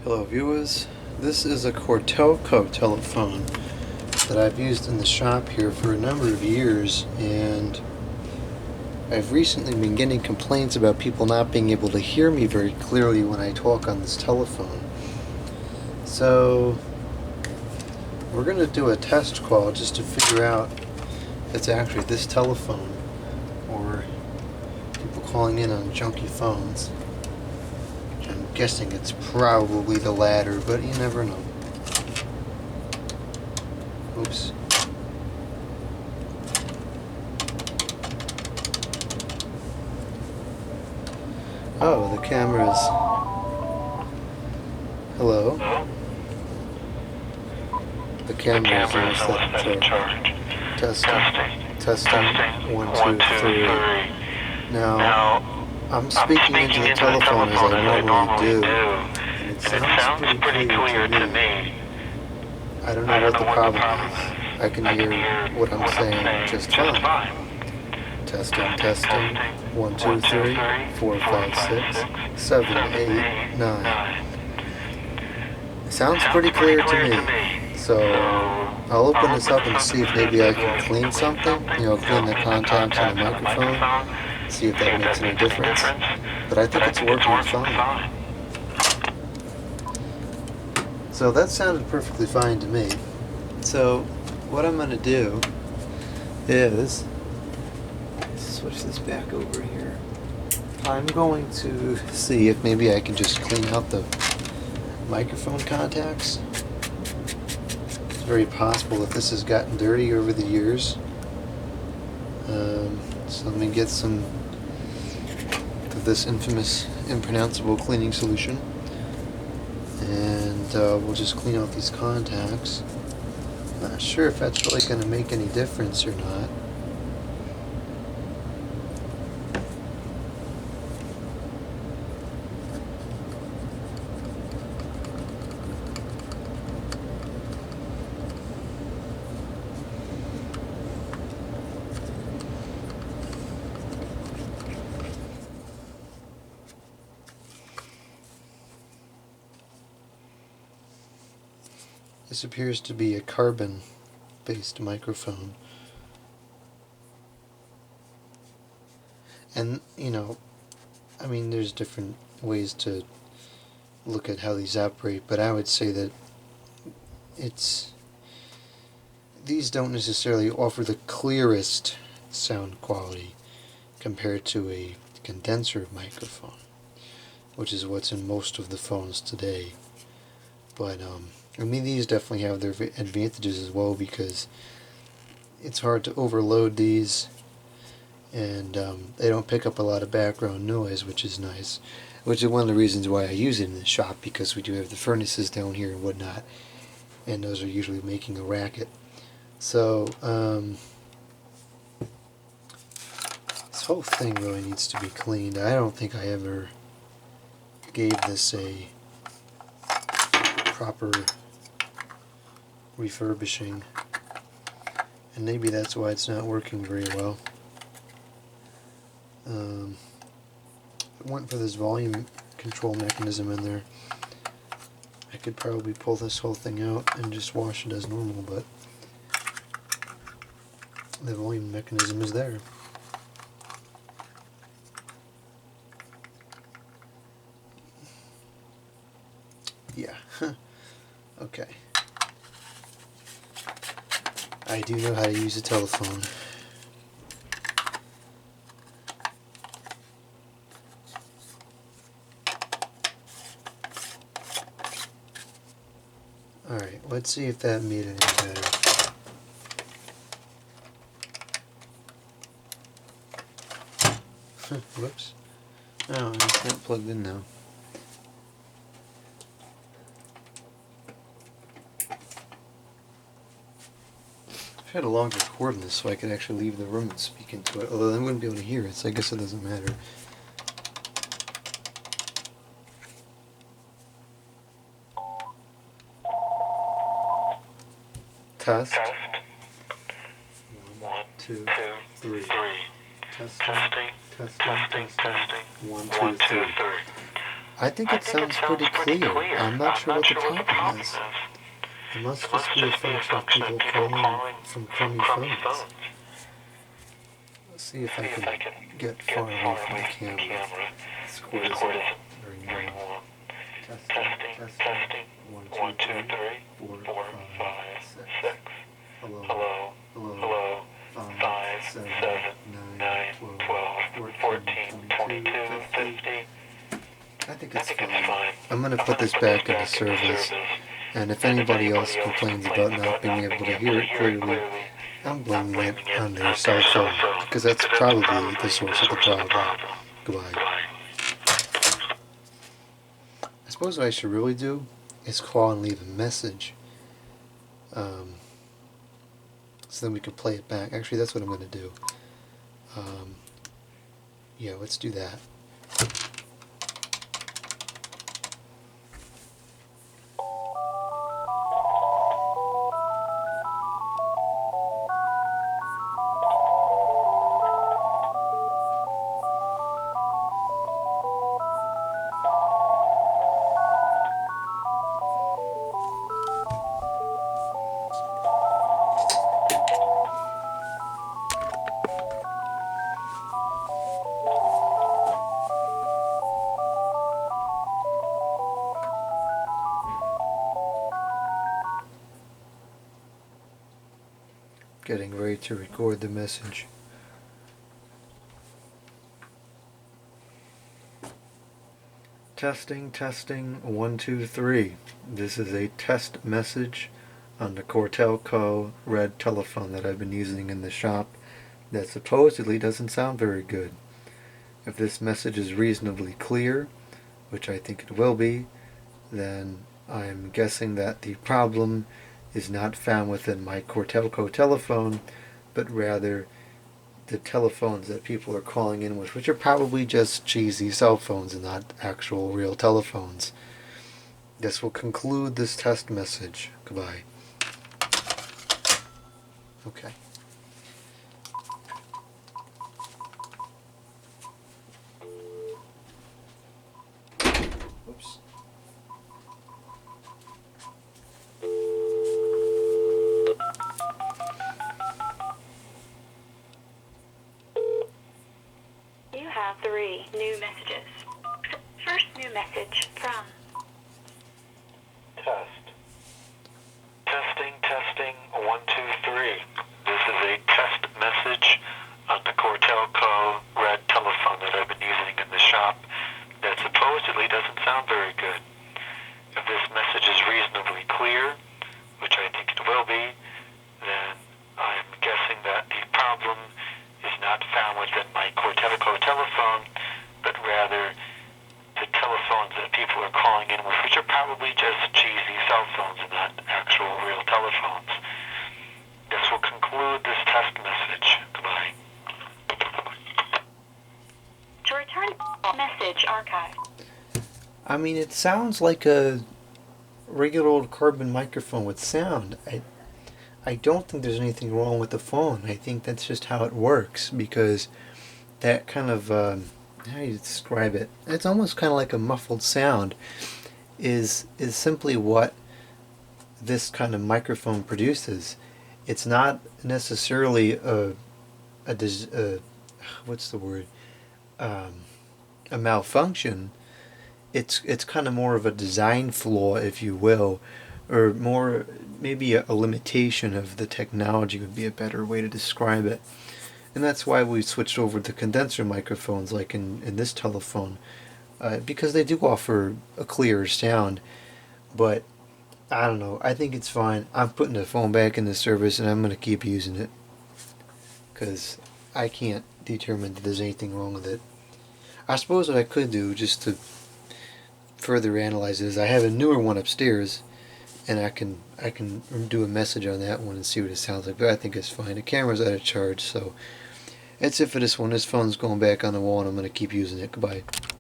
Hello viewers, this is a Cortelco telephone that I've used in the shop here for a number of years, and I've recently been getting complaints about people not being able to hear me very clearly when I talk on this telephone. So we're going to do a test call just to figure out if it's actually this telephone or people calling in on junky phones. I'm guessing it's probably the latter, but you never know. Oops. Oh, the camera's... Hello? The camera's set in charge. Testing. 1, 2, 3. Now, I'm speaking into the telephone as I normally do, and it sounds pretty clear to me. I don't know what the problem is. I can hear what I'm saying just fine. Testing. 1, 2, 3, 4, 5, 6, 7, 8, 9. It sounds pretty clear to me. So I'll open this up and see if maybe I can clean something. Clean the contacts on the microphone. See if that makes any difference. But I think it's working fine. So that sounded perfectly fine to me. So what I'm going to do is switch this back over here. I'm going to see if maybe I can just clean out the microphone contacts. It's very possible that this has gotten dirty over the years. So let me get some of this infamous, impronounceable cleaning solution. And we'll just clean out these contacts. Not sure if that's really going to make any difference or not. This appears to be a carbon-based microphone. And, there's different ways to look at how these operate, but I would say that these don't necessarily offer the clearest sound quality compared to a condenser microphone, which is what's in most of the phones today. But, these definitely have their advantages as well, because it's hard to overload these, and they don't pick up a lot of background noise, which is nice, which is one of the reasons why I use it in the shop, because we do have the furnaces down here and whatnot, and those are usually making a racket. So this whole thing really needs to be cleaned. I don't think I ever gave this a proper refurbishing, and maybe that's why it's not working very well. If it weren't for this volume control mechanism in there, I could probably pull this whole thing out and just wash it as normal, but the volume mechanism is there. Yeah. Okay. I do know how to use a telephone. Alright, let's see if that made any better. Whoops. Oh, it's not plugged in now. I had a longer cord in this so I could actually leave the room and speak into it, although I wouldn't be able to hear it, so I guess it doesn't matter. Test. 1, 2, 3. Testing. 1, 2, 3. I think it sounds pretty clear. I'm not sure what the problem is. It must just be a function of people calling from crummy phones. Let's see if I can get far away from the camera. This cord isn't very well. Testing. 1, 2, 3, 4, 5, 6. Hello. 5, 7, 9, 12, 14, 22, 50. I think it's fine. I'm going to put this back into service, and if anybody else complains about not being able to hear it clearly, I'm blaming it on their cell phone, because that's probably the source of the problem. Goodbye. I suppose what I should really do is call and leave a message, so then we can play it back. Actually, that's what I'm going to do. Yeah, let's do that. Getting ready to record the message. Testing, 1, 2, 3. This is a test message on the Cortelco red telephone that I've been using in the shop that supposedly doesn't sound very good. If this message is reasonably clear, which I think it will be, then I'm guessing that the problem is not found within my Cortelco telephone, but rather the telephones that people are calling in with, which are probably just cheesy cell phones and not actual real telephones. This will conclude this test message. Goodbye. Okay. Oops. You have 3 new messages. First new message from Testing, 1, 2, 3. This is a test message on the Cortelco red telephone that I've been using in the shop that supposedly doesn't sound very good. If this message is reasonably clear, which I think it will be, then I'm guessing that the problem is not found within my Cortelco telephone, but rather the telephones that people are calling in with, which are probably just cheesy cell phones and not actual real telephones. This will conclude this test message. Goodbye. to return message archive. I mean, it sounds like a regular old carbon microphone with sound. I don't think there's anything wrong with the phone. I think that's just how it works, because that kind of, how do you describe it? It's almost kind of like a muffled sound is simply what this kind of microphone produces. It's not necessarily what's the word? A malfunction. It's kind of more of a design flaw, if you will, or more maybe a limitation of the technology would be a better way to describe it. And that's why we switched over to condenser microphones like in this telephone, because they do offer a clearer sound. But I don't know, I think it's fine. I'm putting the phone back into service and I'm going to keep using it, because I can't determine that there's anything wrong with it. I suppose what I could do, just to further analyze it, is I have a newer one upstairs, and I can do a message on that one and see what it sounds like. But I think it's fine. The camera's out of charge, so that's it for this one. This phone's going back on the wall, and I'm going to keep using it. Goodbye.